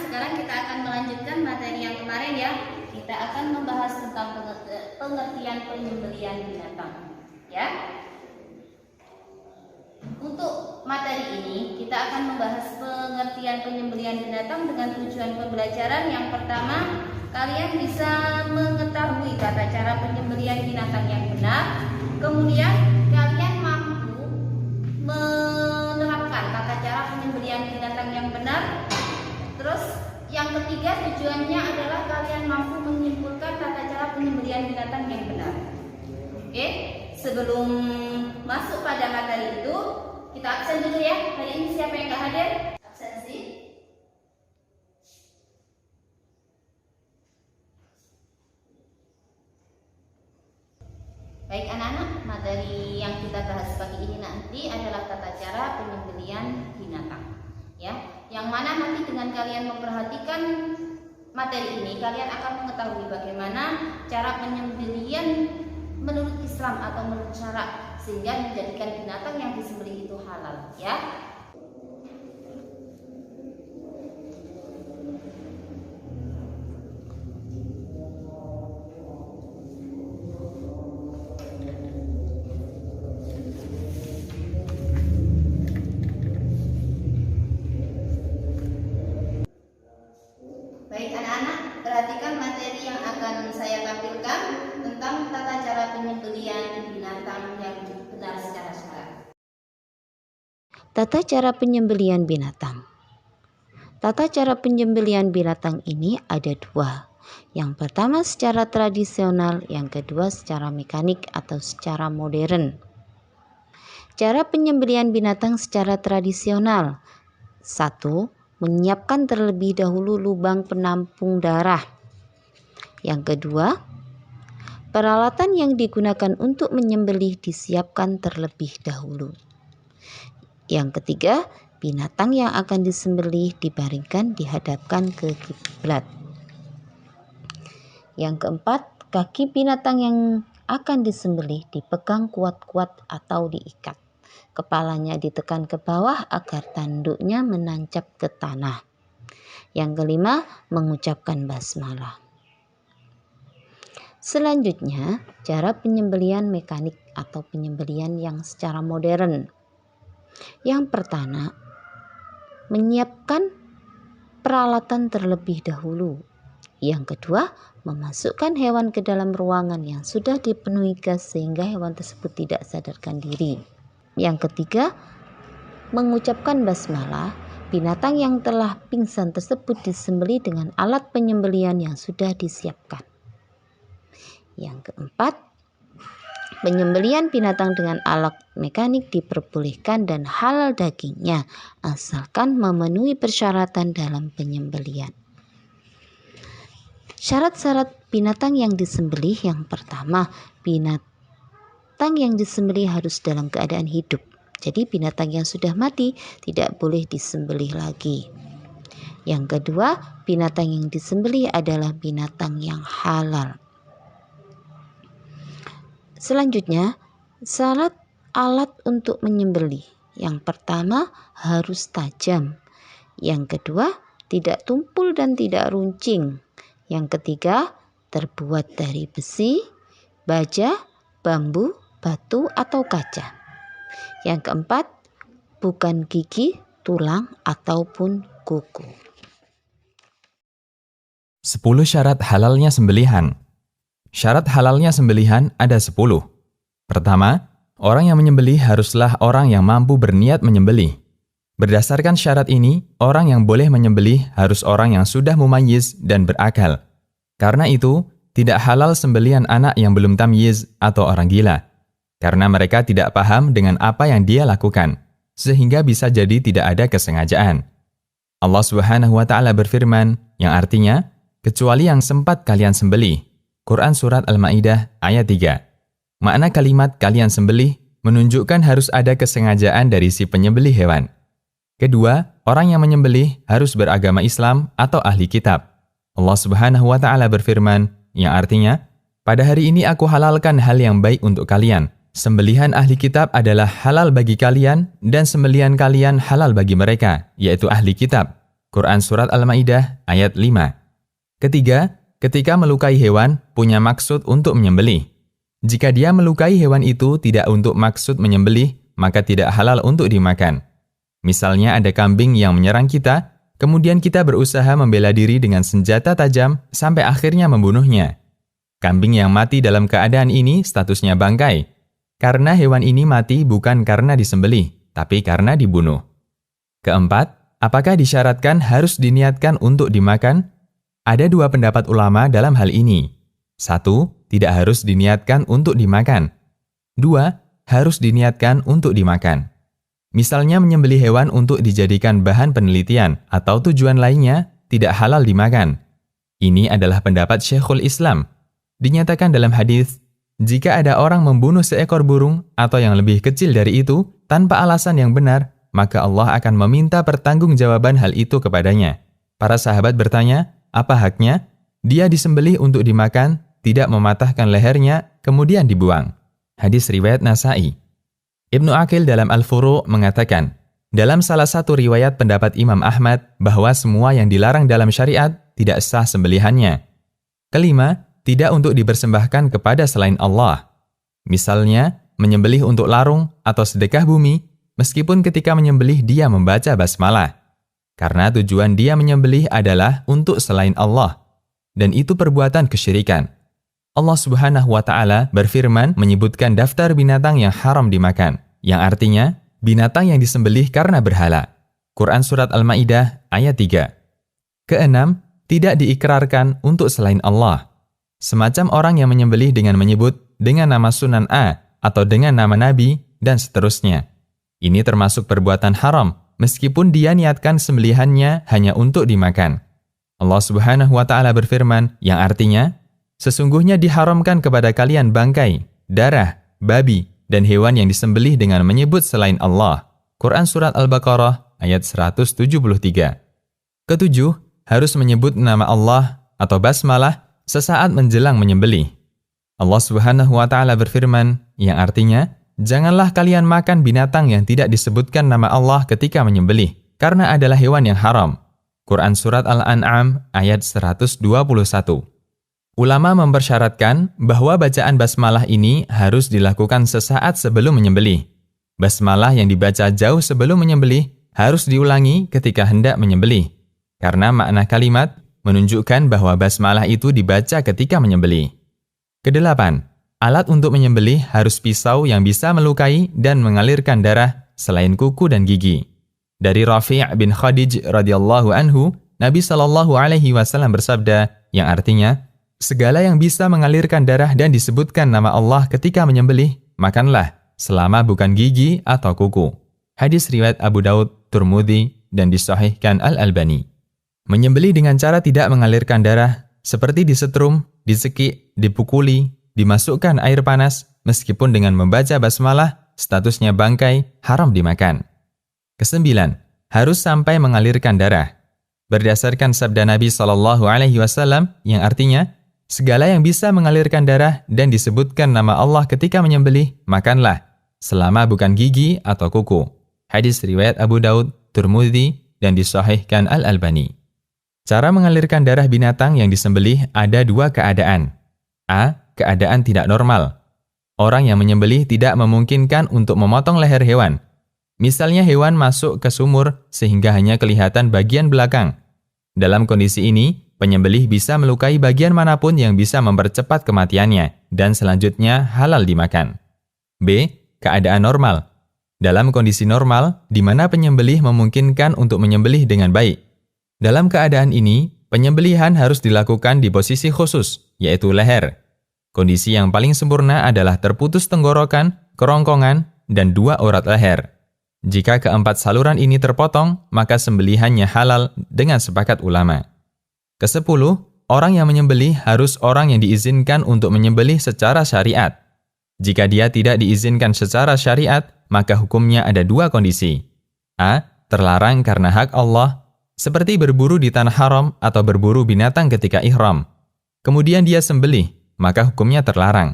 sekarang kita akan melanjutkan materi yang kemarin ya. Kita akan membahas tentang pengertian penyembelihan binatang. Ya. Untuk materi ini kita akan membahas pengertian penyembelihan binatang dengan tujuan pembelajaran. Yang pertama, kalian bisa mengetahui tata cara penyembelihan binatang yang benar. Kemudian kalian mampu menerapkan tata cara penyembelihan binatang yang benar. Terus yang ketiga, tujuannya adalah kalian mampu menyimpulkan tata cara penyembelihan binatang yang benar. Oke, sebelum masuk pada materi itu, kita absen dulu ya. Hari ini siapa yang nggak hadir? Absensi. Baik anak-anak, materi yang kita bahas pagi ini nanti adalah tata cara penyembelihan binatang. Ya, yang mana nanti dengan kalian memperhatikan materi ini, kalian akan mengetahui bagaimana cara penyembelihan menurut Islam atau menurut syarak, sehingga menjadikan binatang yang disembelih itu halal. Ya. Baik anak-anak, perhatikan materi yang akan saya tampilkan tentang tata cara penyembelihan binatang yang benar secara syarak. Tata cara penyembelihan binatang. Tata cara penyembelihan binatang ini ada dua. Yang pertama secara tradisional, yang kedua secara mekanik atau secara modern. Cara penyembelihan binatang secara tradisional. 1. Menyiapkan terlebih dahulu lubang penampung darah. Yang kedua, peralatan yang digunakan untuk menyembelih disiapkan terlebih dahulu. Yang ketiga, binatang yang akan disembelih dibaringkan dihadapkan ke kiblat. Yang keempat, kaki binatang yang akan disembelih dipegang kuat-kuat atau diikat. Kepalanya ditekan ke bawah agar tanduknya menancap ke tanah. Yang kelima, mengucapkan basmalah. Selanjutnya, cara penyembelihan mekanik atau penyembelihan yang secara modern. Yang pertama, menyiapkan peralatan terlebih dahulu. Yang kedua, memasukkan hewan ke dalam ruangan yang sudah dipenuhi gas sehingga hewan tersebut tidak sadarkan diri. Yang ketiga, mengucapkan basmalah. Binatang yang telah pingsan tersebut disembelih dengan alat penyembelihan yang sudah disiapkan. Yang keempat, penyembelihan binatang dengan alat mekanik diperbolehkan dan halal dagingnya asalkan memenuhi persyaratan dalam penyembelihan. Syarat-syarat binatang yang disembelih. Yang pertama, binatang yang disembelih harus dalam keadaan hidup. Jadi binatang yang sudah mati tidak boleh disembelih lagi. Yang kedua, binatang yang disembelih adalah binatang yang halal. Selanjutnya, syarat alat untuk menyembelih. Yang pertama, harus tajam. Yang kedua, tidak tumpul dan tidak runcing. Yang ketiga, terbuat dari besi, baja, bambu, batu atau kaca. Yang keempat, bukan gigi, tulang ataupun kuku. 10 syarat halalnya sembelihan. Syarat halalnya sembelihan ada 10. Pertama, orang yang menyembelih haruslah orang yang mampu berniat menyembelih. Berdasarkan syarat ini, orang yang boleh menyembelih harus orang yang sudah mumayyiz dan berakal. Karena itu, tidak halal sembelihan anak yang belum tamyiz atau orang gila. Karena mereka tidak paham dengan apa yang dia lakukan, sehingga bisa jadi tidak ada kesengajaan. Allah Subhanahu wa Ta'ala berfirman, yang artinya, kecuali yang sempat kalian sembelih. Quran Surat Al-Ma'idah ayat 3. Makna kalimat kalian sembelih menunjukkan harus ada kesengajaan dari si penyembelih hewan. Kedua, orang yang menyembelih harus beragama Islam atau ahli kitab. Allah Subhanahu wa Ta'ala berfirman, yang artinya, pada hari ini aku halalkan hal yang baik untuk kalian. Sembelihan ahli kitab adalah halal bagi kalian dan sembelihan kalian halal bagi mereka, yaitu ahli kitab. Quran Surat Al-Ma'idah ayat 5. Ketiga, ketika melukai hewan punya maksud untuk menyembelih. Jika dia melukai hewan itu tidak untuk maksud menyembelih, maka tidak halal untuk dimakan. Misalnya ada kambing yang menyerang kita, kemudian kita berusaha membela diri dengan senjata tajam sampai akhirnya membunuhnya. Kambing yang mati dalam keadaan ini statusnya bangkai, karena hewan ini mati bukan karena disembelih, tapi karena dibunuh. Keempat, apakah disyaratkan harus diniatkan untuk dimakan? Ada dua pendapat ulama dalam hal ini. 1. Tidak harus diniatkan untuk dimakan. 2. Harus diniatkan untuk dimakan. Misalnya menyembelih hewan untuk dijadikan bahan penelitian atau tujuan lainnya tidak halal dimakan. Ini adalah pendapat Syekhul Islam. Dinyatakan dalam hadis, jika ada orang membunuh seekor burung atau yang lebih kecil dari itu tanpa alasan yang benar, maka Allah akan meminta pertanggungjawaban hal itu kepadanya. Para sahabat bertanya, apa haknya? Dia disembelih untuk dimakan, tidak mematahkan lehernya, kemudian dibuang. Hadis riwayat Nasa'i. Ibnu Aqil dalam Al-Furu' mengatakan, dalam salah satu riwayat pendapat Imam Ahmad bahwa semua yang dilarang dalam syariat tidak sah sembelihannya. Kelima, tidak untuk dipersembahkan kepada selain Allah. Misalnya, menyembelih untuk larung atau sedekah bumi, meskipun ketika menyembelih dia membaca basmalah. Karena tujuan dia menyembelih adalah untuk selain Allah. Dan itu perbuatan kesyirikan. Allah Subhanahu wa Ta'ala berfirman menyebutkan daftar binatang yang haram dimakan, yang artinya binatang yang disembelih karena berhala. Quran Surat Al-Ma'idah ayat 3. Keenam, tidak diikrarkan untuk selain Allah. Semacam orang yang menyembelih dengan menyebut dengan nama Sunan A atau dengan nama Nabi dan seterusnya. Ini termasuk perbuatan haram, meskipun dia niatkan sembelihannya hanya untuk dimakan. Allah Subhanahu wa Ta'ala berfirman, yang artinya, sesungguhnya diharamkan kepada kalian bangkai, darah, babi, dan hewan yang disembelih dengan menyebut selain Allah. Quran Surat Al-Baqarah ayat 173. Ketujuh, harus menyebut nama Allah atau basmalah sesaat menjelang menyembelih. Allah Subhanahu wa Ta'ala berfirman, yang artinya, janganlah kalian makan binatang yang tidak disebutkan nama Allah ketika menyembelih, karena adalah hewan yang haram. Quran Surat Al-An'am ayat 121. Ulama mempersyaratkan bahwa bacaan basmalah ini harus dilakukan sesaat sebelum menyembelih. Basmalah yang dibaca jauh sebelum menyembelih harus diulangi ketika hendak menyembelih, karena makna kalimat menunjukkan bahwa basmalah itu dibaca ketika menyembelih. Kedelapan, alat untuk menyembelih harus pisau yang bisa melukai dan mengalirkan darah selain kuku dan gigi. Dari Rafi' bin Khadij radhiyallahu anhu, Nabi SAW bersabda, yang artinya, segala yang bisa mengalirkan darah dan disebutkan nama Allah ketika menyembelih, makanlah, selama bukan gigi atau kuku. Hadis riwayat Abu Daud, Tirmidzi, dan disahihkan Al-Albani. Menyembelih dengan cara tidak mengalirkan darah, seperti disetrum, disekik, dipukuli, dimasukkan air panas, meskipun dengan membaca basmalah, statusnya bangkai, haram dimakan. Kesembilan, harus sampai mengalirkan darah. Berdasarkan sabda Nabi SAW yang artinya, segala yang bisa mengalirkan darah dan disebutkan nama Allah ketika menyembelih, makanlah, selama bukan gigi atau kuku. Hadis riwayat Abu Daud, Tirmidzi, dan disahihkan Al-Albani. Cara mengalirkan darah binatang yang disembelih ada dua keadaan. A. Keadaan tidak normal. Orang yang menyembelih tidak memungkinkan untuk memotong leher hewan. Misalnya hewan masuk ke sumur sehingga hanya kelihatan bagian belakang. Dalam kondisi ini, penyembelih bisa melukai bagian manapun yang bisa mempercepat kematiannya dan selanjutnya halal dimakan. B. Keadaan normal. Dalam kondisi normal, di mana penyembelih memungkinkan untuk menyembelih dengan baik. Dalam keadaan ini, penyembelihan harus dilakukan di posisi khusus, yaitu leher. Kondisi yang paling sempurna adalah terputus tenggorokan, kerongkongan, dan dua urat leher. Jika keempat saluran ini terpotong, maka sembelihannya halal dengan sepakat ulama. Kesepuluh, orang yang menyembelih harus orang yang diizinkan untuk menyembelih secara syariat. Jika dia tidak diizinkan secara syariat, maka hukumnya ada dua kondisi. A. Terlarang karena hak Allah, seperti berburu di tanah haram atau berburu binatang ketika ihram. Kemudian dia sembelih, maka hukumnya terlarang.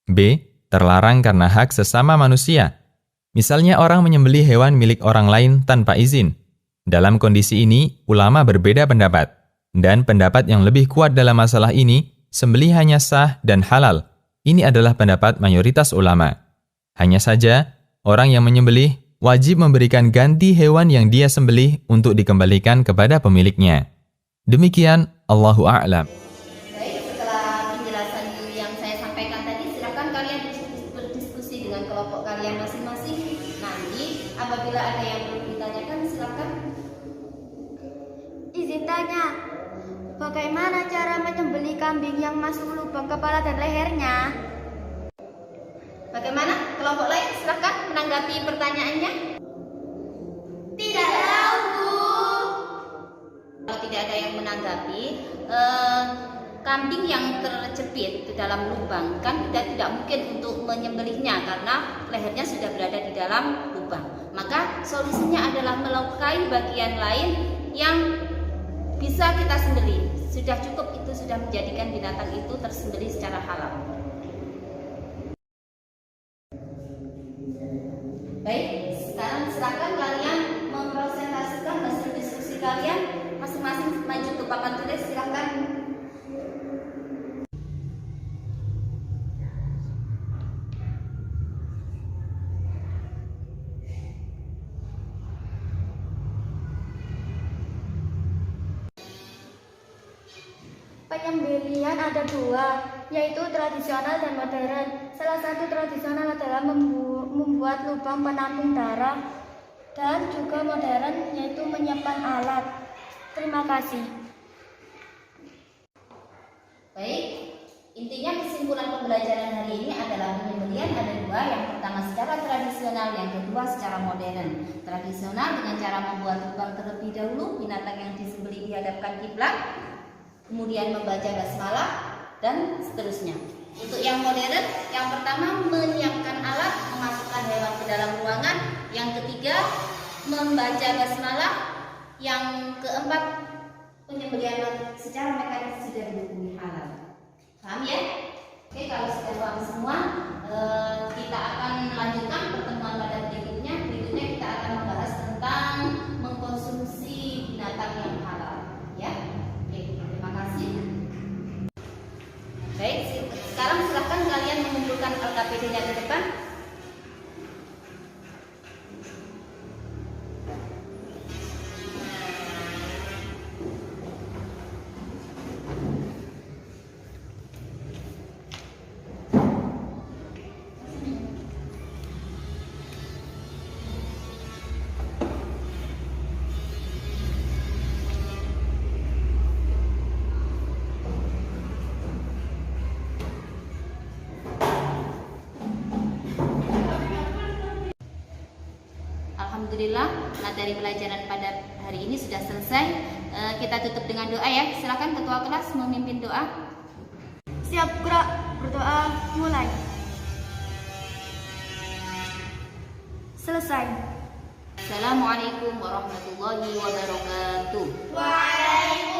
B. Terlarang karena hak sesama manusia. Misalnya orang menyembelih hewan milik orang lain tanpa izin. Dalam kondisi ini, ulama berbeda pendapat. Dan pendapat yang lebih kuat dalam masalah ini, sembelihannya sah dan halal. Ini adalah pendapat mayoritas ulama. Hanya saja, orang yang menyembelih wajib memberikan ganti hewan yang dia sembelih untuk dikembalikan kepada pemiliknya. Demikian, Allahu a'lam. Baik, setelah penjelasan yang saya sampaikan tadi, silakan kalian berdiskusi dengan kelompok kalian masing-masing. Nanti apabila ada yang perlu ditanyakan, silakan. Izin tanya, bagaimana cara menyembelih kambing yang masuk lubang kepala dan lehernya? Bagaimana? Kelompok lain silakan menanggapi pertanyaannya. Tidak tahu, Bu. Kalau tidak ada yang menanggapi, kambing yang terjepit di dalam lubang kan tidak mungkin untuk menyembelihnya karena lehernya sudah berada di dalam lubang. Maka solusinya adalah melukai bagian lain yang bisa kita sembelih. Sudah cukup, itu sudah menjadikan binatang itu tersembelih secara halal. Baik, sekarang silakan kalian mempresentasikan hasil diskusi kalian masing-masing, maju ke papan tulis, silakan. Penyembelihan ada dua, yaitu tradisional dan modern. Salah satu tradisional adalah membuat lubang penampung darah, dan juga modern yaitu menyiapkan alat. Terima kasih. Baik, intinya kesimpulan pembelajaran hari ini adalah penyembelihan ada dua. Yang pertama secara tradisional, yang kedua secara modern. Tradisional dengan cara membuat lubang terlebih dahulu, binatang yang disembelih dihadapkan kiblat, kemudian membaca basmalah, dan seterusnya. Untuk yang modern, yang pertama menyiapkan alat, memasukkan hewan ke dalam ruangan. Yang ketiga membaca basmalah. Yang keempat penyembelihan secara mekanis sudah dihukumi halal. Paham ya? Oke, kalau sudah paham semua, kita akan melanjutkan pertemuan pada berikutnya. Berikutnya kita akan membahas tentang mengkonsumsi binatang yang halal. Ya, oke, terima kasih. Baik, sekarang silakan kalian mengumpulkan LKPD-nya di depan. Alhamdulillah, materi pelajaran pada hari ini sudah selesai. Kita tutup dengan doa ya. Silakan ketua kelas memimpin doa. Siap gerak, berdoa mulai. Selesai. Assalamualaikum warahmatullahi wabarakatuh. Waalaikumsalam.